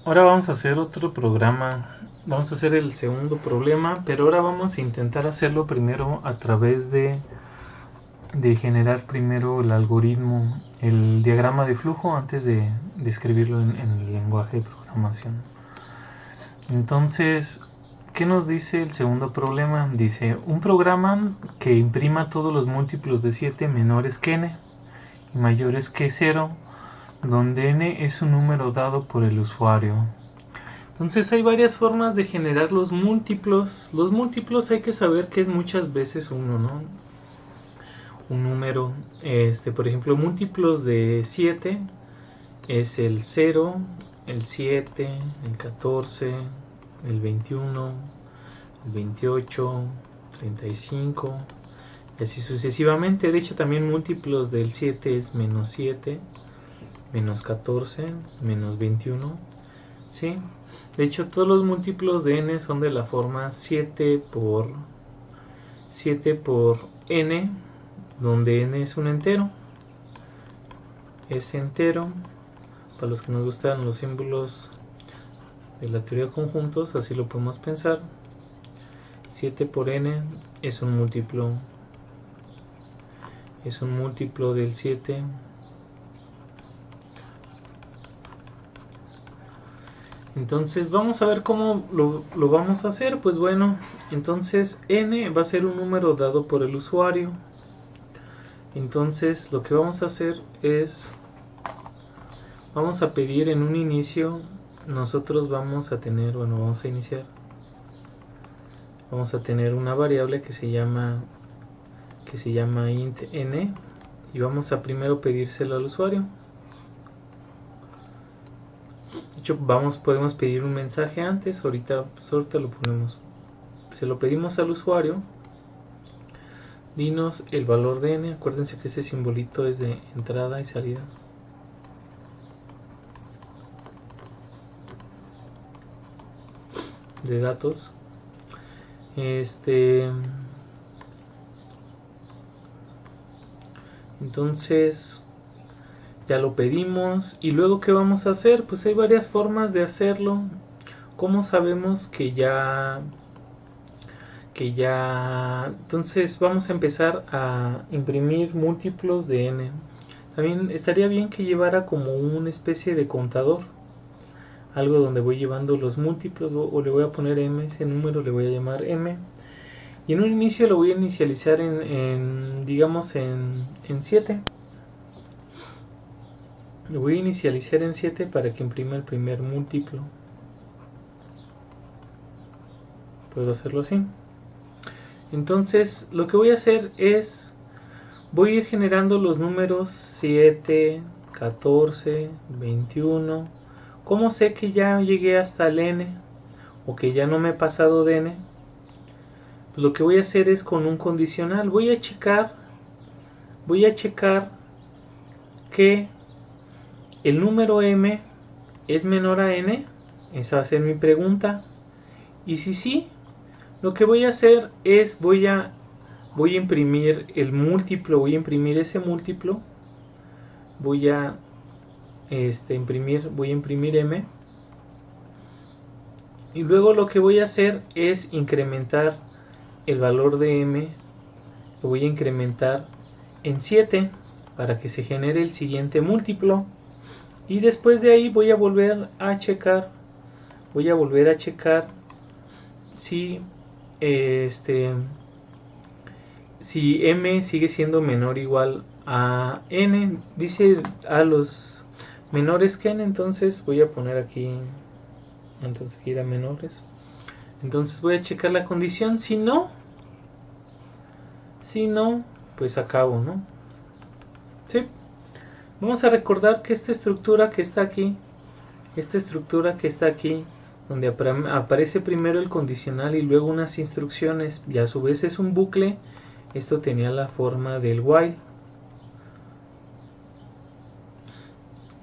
Ahora vamos a hacer otro programa. Vamos a hacer el segundo problema, pero ahora vamos a intentar hacerlo primero a través de generar primero el algoritmo, el diagrama de flujo antes de escribirlo en el lenguaje de programación. Entonces, ¿qué nos dice el segundo problema? Dice, un programa que imprima todos los múltiplos de 7 menores que n y mayores que 0, donde n es un número dado por el usuario. Entonces hay varias formas de generar los múltiplos. Los múltiplos hay que saber que es muchas veces uno, ¿no? Un número, por ejemplo, múltiplos de 7 es el 0, el 7, el 14, el 21, el 28, 35 y así sucesivamente. De hecho, también múltiplos del 7 es menos 7, menos 14, menos 21, ¿sí? De hecho, todos los múltiplos de n son de la forma 7 por n, donde n es un entero. Es entero. Para los que nos gustan los símbolos de la teoría de conjuntos, así lo podemos pensar. 7 por n es un múltiplo del 7. Entonces vamos a ver cómo lo vamos a hacer. Pues bueno, entonces n va a ser un número dado por el usuario. Entonces lo que vamos a hacer es, vamos a pedir en un inicio, nosotros vamos a tener, bueno, vamos a iniciar, vamos a tener una variable que se llama int n, y vamos a primero pedírselo al usuario. De hecho, podemos pedir un mensaje antes. Ahorita lo ponemos, se lo pedimos al usuario. Dinos el valor de n. Acuérdense que ese simbolito es de entrada y salida. De datos. Entonces ya lo pedimos. Y luego, ¿qué vamos a hacer? Pues hay varias formas de hacerlo. ¿Cómo sabemos que ya? Entonces vamos a empezar a imprimir múltiplos de n. También estaría bien que llevara como una especie de contador, algo donde voy llevando los múltiplos, o le voy a poner m, ese número le voy a llamar m, y en un inicio lo voy a inicializar digamos en 7. Lo voy a inicializar en 7 para que imprima el primer múltiplo. Puedo hacerlo así. Entonces lo que voy a hacer es, voy a ir generando los números 7, 14, 21. ¿Cómo sé que ya llegué hasta el n o que ya no me he pasado de n? Pues lo que voy a hacer es con un condicional. Voy a checar que el número m es menor a n. Esa va a ser mi pregunta. Y si sí, lo que voy a hacer es voy a imprimir el múltiplo, voy a imprimir ese múltiplo, voy a imprimir m, y luego lo que voy a hacer es incrementar el valor de m, lo voy a incrementar en 7 para que se genere el siguiente múltiplo, y después de ahí voy a volver a checar si si m sigue siendo menor o igual a n. Dice a los menores que n, entonces voy a poner aquí, entonces aquí da menores. Entonces voy a checar la condición. Si no, pues acabo, ¿no? Sí. Vamos a recordar que esta estructura que está aquí, donde aparece primero el condicional y luego unas instrucciones, y a su vez es un bucle. Esto tenía la forma del while.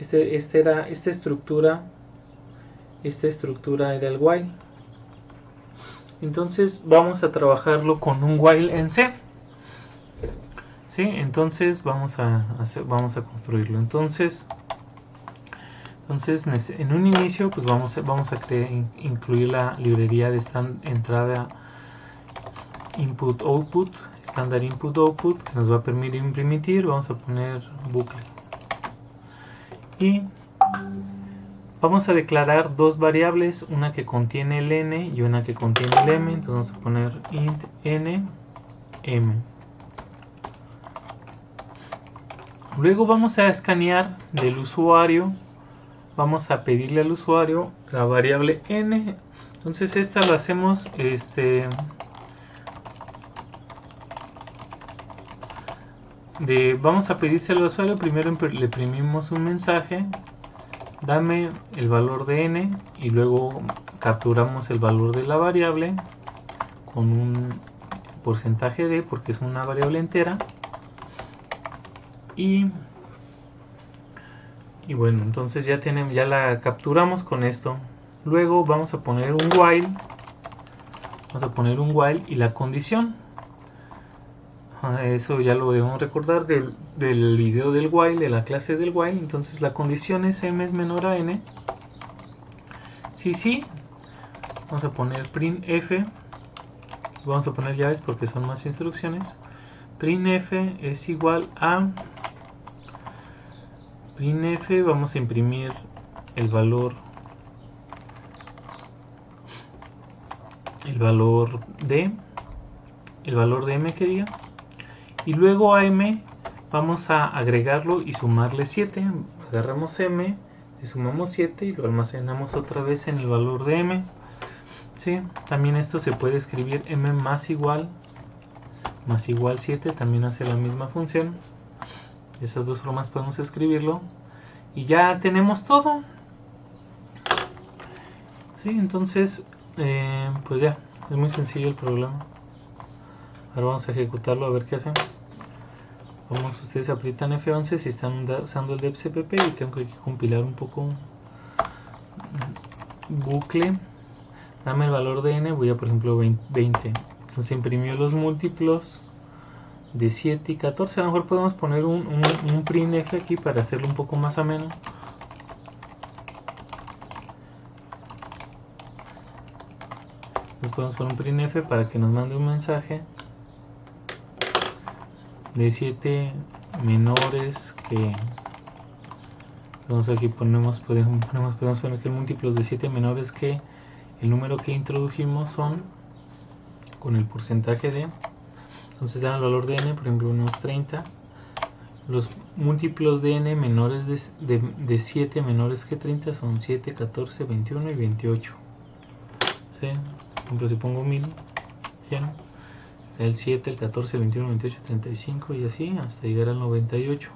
Esta estructura era el while. Entonces vamos a trabajarlo con un while en C. ¿Sí? Entonces vamos a construirlo. Entonces Entonces en un inicio pues vamos a incluir la librería de entrada input output, estándar input output, que nos va a permitir imprimir. Vamos a poner bucle y vamos a declarar dos variables, una que contiene el n y una que contiene el m. Entonces vamos a poner int n m. Luego vamos a escanear del usuario, vamos a pedirle al usuario la variable n. Entonces esta lo hacemos vamos a pedírselo al usuario. Primero le imprimimos un mensaje, dame el valor de n, y luego capturamos el valor de la variable con un porcentaje de, porque es una variable entera. Y bueno, entonces ya la capturamos con esto. Luego vamos a poner un while, y la condición. Eso ya lo debemos recordar del video del while, de la clase del while. Entonces la condición es m es menor a n. Sí, vamos a poner printf. Vamos a poner llaves porque son más instrucciones. Printf es igual a printf. Vamos a imprimir el valor de m que diga, y luego a m vamos a agregarlo y sumarle 7. Agarramos m, le sumamos 7 y lo almacenamos otra vez en el valor de m. ¿Sí? También esto se puede escribir m más igual 7, también hace la misma función. De esas dos formas podemos escribirlo y ya tenemos todo. ¿Sí? Entonces pues ya, es muy sencillo el problema. Ahora vamos a ejecutarlo a ver qué hacen. Ustedes aprietan F11 si están usando el depcpp, y tengo que compilar un poco. Bucle, dame el valor de n, voy a por ejemplo 20. Entonces imprimió los múltiplos de 7 y 14. A lo mejor podemos poner un printf aquí para hacerlo un poco más ameno. Entonces podemos poner un printf para que nos mande un mensaje de 7 menores que, entonces aquí podemos poner que el múltiplos de 7 menores que el número que introdujimos son con el porcentaje de. Entonces dan el valor de n, por ejemplo unos 30. Los múltiplos de n menores de 7 menores que 30 son 7, 14, 21 y 28. ¿Sí? Por ejemplo, si pongo 1000, 100, está el 7, el 14, 21, 28, 35 y así hasta llegar al 98,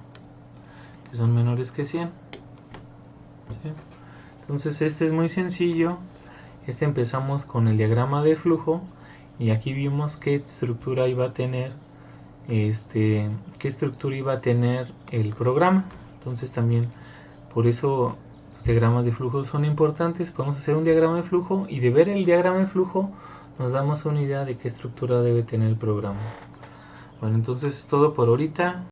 que son menores que 100. ¿Sí? Entonces este es muy sencillo. Empezamos con el diagrama de flujo y aquí vimos qué estructura iba a tener el programa. Entonces también por eso los diagramas de flujo son importantes. Podemos hacer un diagrama de flujo y de ver el diagrama de flujo nos damos una idea de qué estructura debe tener el programa. Bueno, entonces es todo por ahorita.